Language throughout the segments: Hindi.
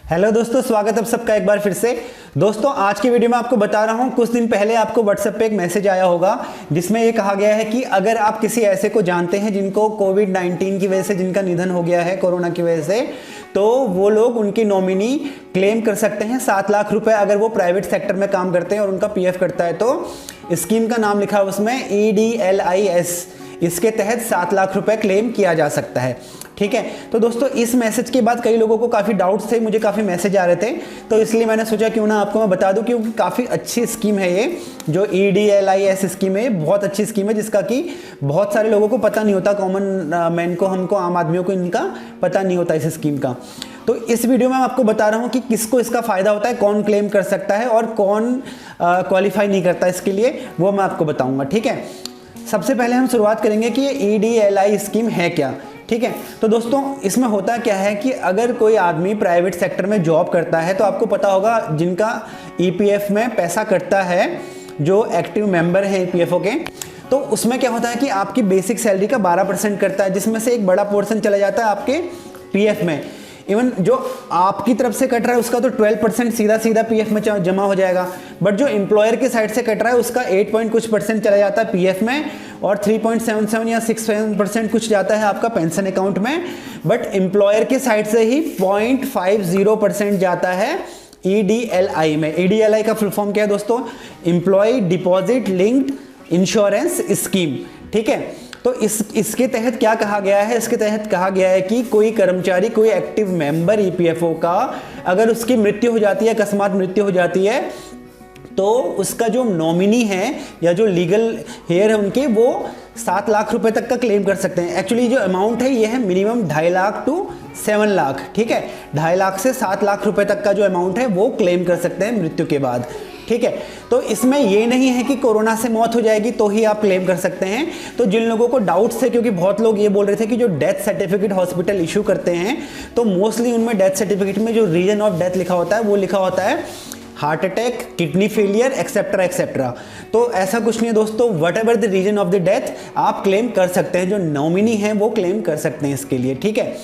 हेलो दोस्तों, स्वागत है आप सबका एक बार फिर से। दोस्तों आज की वीडियो में आपको बता रहा हूं, कुछ दिन पहले आपको व्हाट्सएप पे एक मैसेज आया होगा जिसमें ये कहा गया है कि अगर आप किसी ऐसे को जानते हैं जिनको कोविड-19 की वजह से जिनका निधन हो गया है कोरोना की वजह से, तो वो लोग उनकी नॉमिनी क्लेम कर सकते हैं 7 लाख रुपए अगर वो प्राइवेट सेक्टर में काम करते हैं और उनका पीएफ कटता है। तो स्कीम का नाम लिखा है उसमें EDLIS, इसके तहत 7 लाख रुपए क्लेम किया जा सकता है। ठीक है, तो दोस्तों इस मैसेज के बाद कई लोगों को काफ़ी डाउट्स थे, मुझे काफ़ी मैसेज आ रहे थे, तो इसलिए मैंने सोचा क्यों ना आपको मैं बता दूं, क्योंकि काफ़ी अच्छी स्कीम है ये जो EDLIS स्कीम है। बहुत अच्छी स्कीम है जिसका कि बहुत सारे लोगों को पता नहीं होता, कॉमन मैन को, हमको आम आदमियों को इनका पता नहीं होता इस स्कीम का। तो इस वीडियो में मैं आपको बता रहा हूँ कि किसको इसका फ़ायदा होता है, कौन क्लेम कर सकता है और कौन क्वालिफाई नहीं करता इसके लिए, वो मैं आपको बताऊँगा। ठीक है, सबसे पहले हम शुरुआत करेंगे कि ये EDLI स्कीम है क्या। ठीक है, तो दोस्तों इसमें होता क्या है कि अगर कोई आदमी प्राइवेट सेक्टर में जॉब करता है तो आपको पता होगा जिनका EPF में पैसा कटता है, जो एक्टिव मेंबर हैं EPFO के, तो उसमें क्या होता है कि आपकी बेसिक सैलरी का 12% कटता है, जिसमें से एक बड़ा पोर्शन चला जाता है आपके PF में। इवन जो आपकी तरफ से कट रहा है उसका तो 12% सीधा सीधा पीएफ में जमा हो जाएगा, बट जो एम्प्लॉयर की साइड से कट रहा है उसका 8 पॉइंट कुछ परसेंट चला जाता है पीएफ में और 3.77 या 6% कुछ जाता है आपका पेंशन अकाउंट में, बट एम्प्लॉयर की साइड से ही 0.50% जाता है EDLI में। EDLI का फुल फॉर्म क्या है दोस्तों? Employ deposit linked insurance scheme. ठीक है, तो इसके तहत क्या कहा गया है? इसके तहत कहा गया है कि कोई कर्मचारी, कोई एक्टिव मेंबर EPFO का अगर उसकी मृत्यु हो जाती है, अकस्मात मृत्यु हो जाती है, तो उसका जो नॉमिनी है या जो लीगल हेयर है उनके, वो 7 लाख रुपए तक का क्लेम कर सकते हैं। एक्चुअली जो अमाउंट है ये है मिनिमम 2.5 लाख टू 7 लाख। ठीक है, 2.5 लाख से 7 लाख रुपए तक का जो अमाउंट है वो क्लेम कर सकते हैं मृत्यु के बाद। ठीक है, तो इसमें ये नहीं है कि कोरोना से मौत हो जाएगी तो ही आप क्लेम कर सकते हैं। तो जिन लोगों को डाउट्स थे, क्योंकि बहुत लोग ये बोल रहे थे कि जो डेथ सर्टिफिकेट हॉस्पिटल इशू करते हैं तो मोस्टली उनमें डेथ सर्टिफिकेट में जो रीजन ऑफ डेथ लिखा होता है वो लिखा होता है heart attack, kidney failure, etcetera etcetera. तो ऐसा कुछ नहीं है दोस्तों, whatever the reason of the death आप क्लेम कर सकते हैं, जो नॉमिनी है वो क्लेम कर सकते हैं इसके लिए। ठीक है,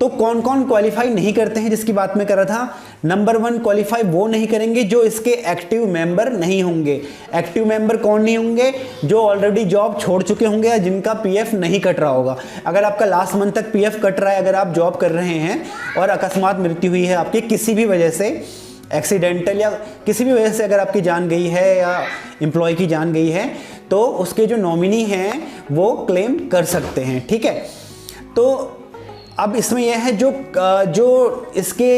तो कौन कौन क्वालिफाई नहीं करते हैं जिसकी बात मैं कर रहा था। नंबर 1 क्वालिफाई वो नहीं करेंगे जो इसके एक्टिव मेंबर नहीं होंगे। एक्टिव मेंबर कौन नहीं होंगे? जो ऑलरेडी जॉब छोड़ चुके होंगे या जिनका पीएफ नहीं कट रहा होगा। अगर आपका लास्ट मंथ तक पीएफ कट रहा है, अगर आप जॉब कर रहे हैं और अकस्मात मृत्यु हुई है आपकी किसी भी वजह से, एक्सीडेंटल या किसी भी वजह से अगर आपकी जान गई है या एम्प्लॉय की जान गई है, तो उसके जो नॉमिनी हैं वो क्लेम कर सकते हैं। ठीक है, तो अब इसमें यह है जो इसके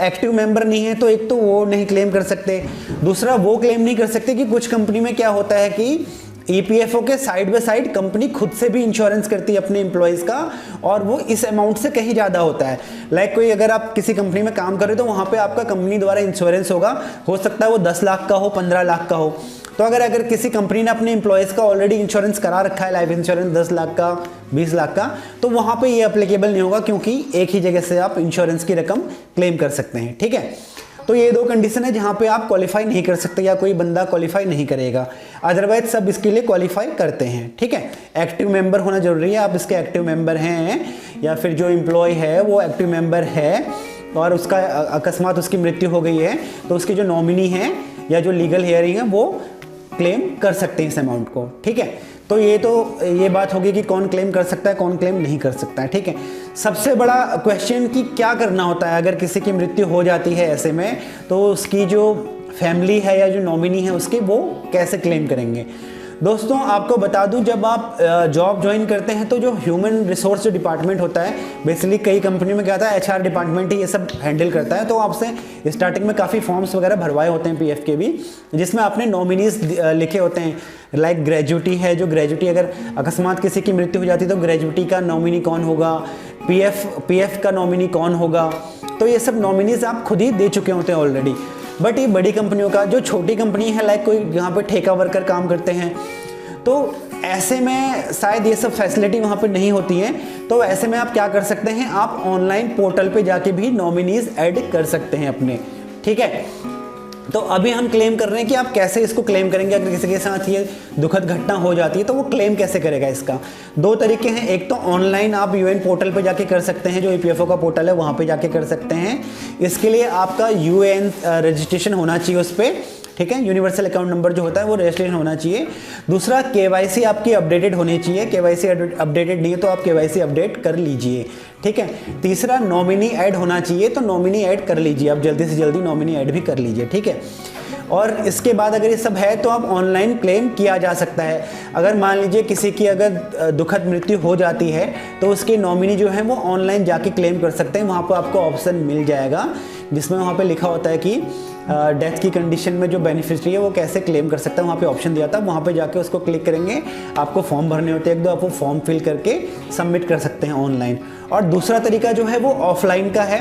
एक्टिव मेंबर नहीं है, तो एक तो वो नहीं क्लेम कर सकते, दूसरा वो क्लेम नहीं कर सकते कि कुछ कंपनी में क्या होता है कि EPFO के साइड बाय साइड कंपनी खुद से भी इंश्योरेंस करती है अपने एम्प्लॉयज़ का, और वो इस अमाउंट से कहीं ज़्यादा होता है। लाइक कोई अगर आप किसी कंपनी में काम कर रहे हो तो वहाँ पे आपका कंपनी द्वारा इंश्योरेंस होगा, हो सकता है वो 10 लाख का हो, 15 लाख का हो। तो अगर किसी कंपनी ने अपने एम्प्लॉयज़ का ऑलरेडी इंश्योरेंस करा रखा है, लाइफ इंश्योरेंस 10 लाख का, 20 लाख का, तो वहाँ पे ये अप्लीकेबल नहीं होगा, क्योंकि एक ही जगह से आप इंश्योरेंस की रकम क्लेम कर सकते हैं। ठीक है, तो ये 2 कंडीशन है जहाँ पे आप क्वालिफाई नहीं कर सकते या कोई बंदा क्वालिफाई नहीं करेगा, अदरवाइज सब इसके लिए क्वालिफाई करते हैं। ठीक है, एक्टिव मेंबर होना जरूरी है, आप इसके एक्टिव मेंबर हैं या फिर जो एम्प्लॉय है वो एक्टिव मेंबर है और उसका अकस्मात उसकी मृत्यु हो गई है, तो उसकी जो नॉमिनी है या जो लीगल हेयरिंग है वो क्लेम कर सकते हैं इस अमाउंट को। ठीक है, तो ये बात होगी कि कौन क्लेम कर सकता है, कौन क्लेम नहीं कर सकता है। ठीक है, सबसे बड़ा क्वेश्चन कि क्या करना होता है अगर किसी की मृत्यु हो जाती है ऐसे में, तो उसकी जो फैमिली है या जो नॉमिनी है उसके, वो कैसे क्लेम करेंगे। दोस्तों आपको बता दूं, जब आप जॉब ज्वाइन करते हैं तो जो ह्यूमन रिसोर्स जो डिपार्टमेंट होता है, बेसिकली कई कंपनी में क्या होता है HR डिपार्टमेंट ही ये सब हैंडल करता है, तो आपसे स्टार्टिंग में काफ़ी फॉर्म्स वगैरह भरवाए होते हैं पीएफ के भी, जिसमें आपने नॉमिनीज लिखे होते हैं। लाइक ग्रेजुटी है, जो ग्रेजुटी अगर अकस्मात किसी की मृत्यु हो जाती है तो ग्रेजुटी का नॉमिनी कौन होगा, पीएफ का नॉमिनी कौन होगा, तो ये सब नॉमिनीज आप खुद ही दे चुके होते हैं ऑलरेडी। बट ये बड़ी कंपनियों का, जो छोटी कंपनी है लाइक कोई यहाँ पे ठेका वर्कर काम करते हैं, तो ऐसे में शायद ये सब फैसिलिटी वहाँ पे नहीं होती है। तो ऐसे में आप क्या कर सकते हैं, आप ऑनलाइन पोर्टल पे जाके भी नॉमिनीज ऐड कर सकते हैं अपने। ठीक है, तो अभी हम क्लेम कर रहे हैं कि आप कैसे इसको क्लेम करेंगे। अगर किसी के साथ ये दुखद घटना हो जाती है तो वो क्लेम कैसे करेगा। इसका दो तरीके हैं, एक तो ऑनलाइन आप यूएन पोर्टल पे जाके कर सकते हैं, जो ईपीएफओ का पोर्टल है वहाँ पे जाके कर सकते हैं। इसके लिए आपका यूएन रजिस्ट्रेशन होना चाहिए उस पर, ठीक है, यूनिवर्सल अकाउंट नंबर जो होता है वो रजिस्ट्रेशन होना चाहिए। दूसरा केवाईसी आपकी अपडेटेड होनी चाहिए, केवाईसी अपडेटेड नहीं है तो आप केवाईसी अपडेट कर लीजिए, ठीक है। तीसरा नॉमिनी ऐड होना चाहिए, तो नॉमिनी ऐड कर लीजिए, आप जल्दी से जल्दी नॉमिनी ऐड भी कर लीजिए, ठीक है। और इसके बाद अगर ये सब है तो आप ऑनलाइन क्लेम किया जा सकता है। अगर मान लीजिए किसी की अगर दुखद मृत्यु हो जाती है तो उसके नॉमिनी जो है वो ऑनलाइन जाके क्लेम कर सकते हैं। वहाँ पर आपको ऑप्शन मिल जाएगा जिसमें वहाँ पे लिखा होता है कि डेथ की कंडीशन में जो बेनिफिशियरी है वो कैसे क्लेम कर सकता है, वहाँ पे ऑप्शन दिया था। वहाँ पे जाके उसको क्लिक करेंगे, आपको फॉर्म भरने होते हैं, एक दो आप वो फॉर्म फिल करके सबमिट कर सकते हैं ऑनलाइन। और दूसरा तरीका जो है वो ऑफलाइन का है।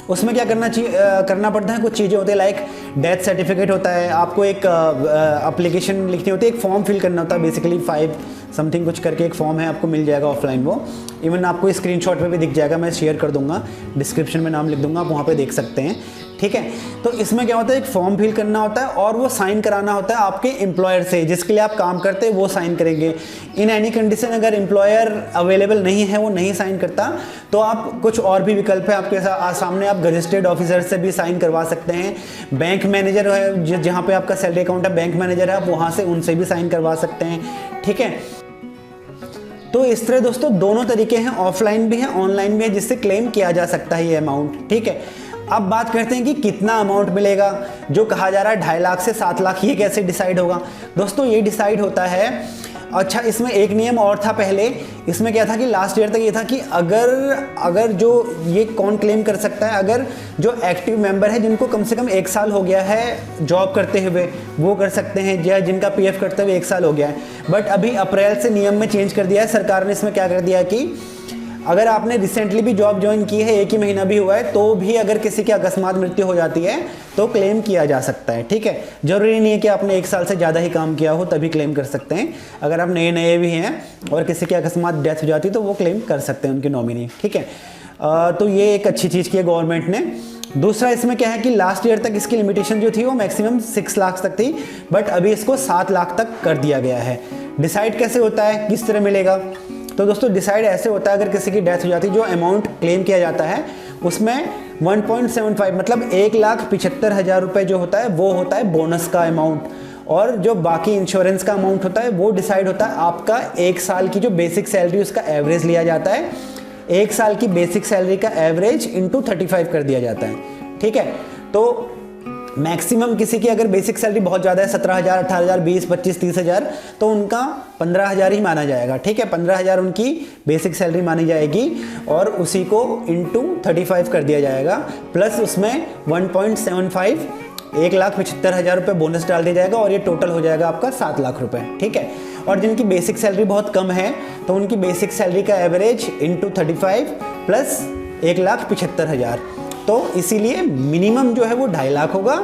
उसमें क्या करना पड़ता है, कुछ चीज़ें होती है लाइक डेथ सर्टिफिकेट होता है, आपको एक एप्लीकेशन लिखनी होती है, एक फॉर्म फिल करना होता है, बेसिकली 5 समथिंग कुछ करके एक फॉर्म है, आपको मिल जाएगा ऑफलाइन। वो इवन आपको स्क्रीनशॉट पे भी दिख जाएगा, मैं शेयर कर दूंगा, डिस्क्रिप्शन में नाम लिख दूंगा, आप वहाँ पे देख सकते हैं, ठीक है। तो इसमें क्या होता है, एक फॉर्म फिल करना होता है और वो साइन कराना होता है आपके एम्प्लॉयर से, जिसके लिए आप काम करते हैं वो साइन करेंगे। इन एनी कंडीशन अगर एम्प्लॉयर अवेलेबल नहीं है, वो नहीं साइन करता, तो आप कुछ और भी विकल्प है आपके सामने, आप रजिस्टर्ड ऑफिसर से भी साइन करवा सकते हैं। बैंक मैनेजर है, जहाँ पे आपका सैलरी अकाउंट है, बैंक मैनेजर है, आप वहाँ से उनसे भी साइन करवा सकते हैं, ठीक है। तो इस तरह दोस्तों दोनों तरीके हैं, ऑफलाइन भी है ऑनलाइन भी है, जिससे क्लेम किया जा सकता है ये अमाउंट, ठीक है। अब बात करते हैं कि कितना अमाउंट मिलेगा। जो कहा जा रहा है 2.5 लाख से 7 लाख, ये कैसे डिसाइड होगा दोस्तों? ये डिसाइड होता है, अच्छा इसमें एक नियम और था पहले, इसमें क्या था कि लास्ट ईयर तक ये था कि अगर जो ये कौन क्लेम कर सकता है, अगर जो एक्टिव मेंबर है जिनको कम से कम 1 साल हो गया है जॉब करते हुए, वो कर सकते हैं, या जिनका पीएफ करते हुए 1 साल हो गया है। बट अभी अप्रैल से नियम में चेंज कर दिया है सरकार ने। इसमें क्या कर दिया है कि अगर आपने रिसेंटली भी जॉब ज्वाइन की है, 1 ही महीना भी हुआ है, तो भी अगर किसी की अकस्मात मृत्यु हो जाती है तो क्लेम किया जा सकता है, ठीक है। जरूरी नहीं है कि आपने 1 साल से ज़्यादा ही काम किया हो तभी क्लेम कर सकते हैं। अगर आप नए भी हैं और किसी की अकस्मात डेथ हो जाती है तो वो क्लेम कर सकते हैं, उनकी नॉमिनी, ठीक है। तो ये एक अच्छी चीज़ की है गवर्नमेंट ने। दूसरा इसमें क्या है कि लास्ट ईयर तक इसकी लिमिटेशन जो थी वो मैक्सिमम 6 लाख तक थी, बट अभी इसको 7 लाख तक कर दिया गया है। डिसाइड कैसे होता है, किस तरह मिलेगा? तो दोस्तों डिसाइड ऐसे होता है, अगर किसी की डेथ हो जाती है, जो अमाउंट क्लेम किया जाता है उसमें 1.75 मतलब 1,75,000 रुपये जो होता है वो होता है बोनस का अमाउंट, और जो बाकी इंश्योरेंस का अमाउंट होता है वो डिसाइड होता है आपका 1 साल की जो बेसिक सैलरी उसका एवरेज लिया जाता है। 1 साल की बेसिक सैलरी का एवरेज इंटू 35 कर दिया जाता है, ठीक है। तो मैक्सिमम किसी की अगर बेसिक सैलरी बहुत ज़्यादा है, 17,000, 18,000, 20, 25, 30,000, तो उनका 15,000 ही माना जाएगा, ठीक है। 15,000 उनकी बेसिक सैलरी मानी जाएगी और उसी को इंटू 35 कर दिया जाएगा, प्लस उसमें 1.75 1,75,000 रुपये बोनस डाल दिया जाएगा, और ये टोटल हो जाएगा आपका 7 लाख रुपये, ठीक है। और जिनकी बेसिक सैलरी बहुत कम है तो उनकी बेसिक सैलरी का एवरेज इंटू 35 प्लस 1,75,000, तो इसीलिए मिनिमम जो है वो 2.5 लाख होगा,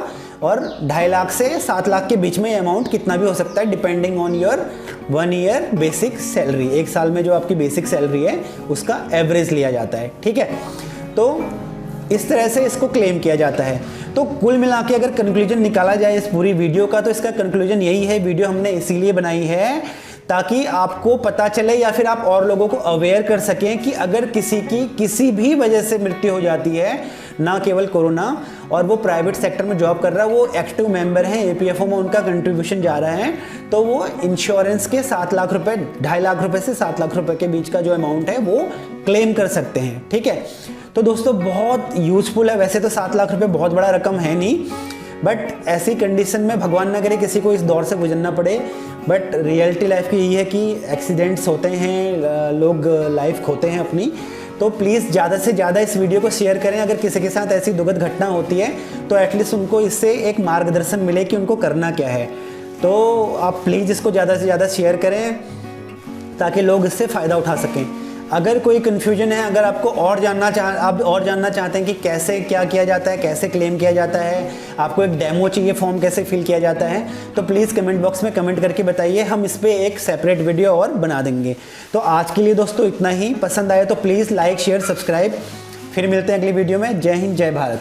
और 2.5 लाख से 7 लाख के बीच में ये अमाउंट कितना भी हो सकता है, depending on your 1 year basic salary. 1 साल में जो आपकी बेसिक सैलरी है उसका एवरेज लिया जाता है, ठीक है। तो इस तरह से इसको क्लेम किया जाता है। तो कुल मिला के अगर कंक्लूजन निकाला जाए इस पूरी वीडियो का, तो इसका कंक्लूजन यही है, वीडियो हमने इसीलिए बनाई है ताकि आपको पता चले या फिर आप और लोगों को अवेयर कर सकें कि अगर किसी की किसी भी वजह से मृत्यु हो जाती है, ना केवल कोरोना, और वो प्राइवेट सेक्टर में जॉब कर रहा है, वो एक्टिव मेंबर हैं, एपीएफओ में उनका कंट्रीब्यूशन जा रहा है, तो वो इंश्योरेंस के 7 लाख रुपए, 2.5 लाख रुपए से 7 लाख रुपए के बीच का जो अमाउंट है वो क्लेम कर सकते हैं, ठीक है। तो दोस्तों बहुत यूजफुल है। वैसे तो 7 लाख रुपए बहुत बड़ा रकम है नहीं, बट ऐसी कंडीशन में भगवान ना करे किसी को इस दौर से गुजरना पड़े, बट रियलिटी लाइफ की यही है कि एक्सीडेंट्स होते हैं, लोग लाइफ खोते हैं अपनी। तो प्लीज़ ज़्यादा से ज़्यादा इस वीडियो को शेयर करें। अगर किसी के साथ ऐसी दुखद घटना होती है तो एटलीस्ट उनको इससे एक मार्गदर्शन मिले कि उनको करना क्या है। तो आप प्लीज़ इसको ज़्यादा से ज़्यादा शेयर करें ताकि लोग इससे फ़ायदा उठा सकें। अगर कोई कन्फ्यूजन है, अगर आपको और जानना चाहते हैं कि कैसे क्या किया जाता है, कैसे क्लेम किया जाता है, आपको एक डेमो चाहिए, फॉर्म कैसे फिल किया जाता है, तो प्लीज़ कमेंट बॉक्स में कमेंट करके बताइए, हम इस पर एक सेपरेट वीडियो और बना देंगे। तो आज के लिए दोस्तों इतना ही। पसंद आए तो प्लीज़ लाइक शेयर सब्सक्राइब। फिर मिलते हैं अगली वीडियो में। जय हिंद, जय भारत।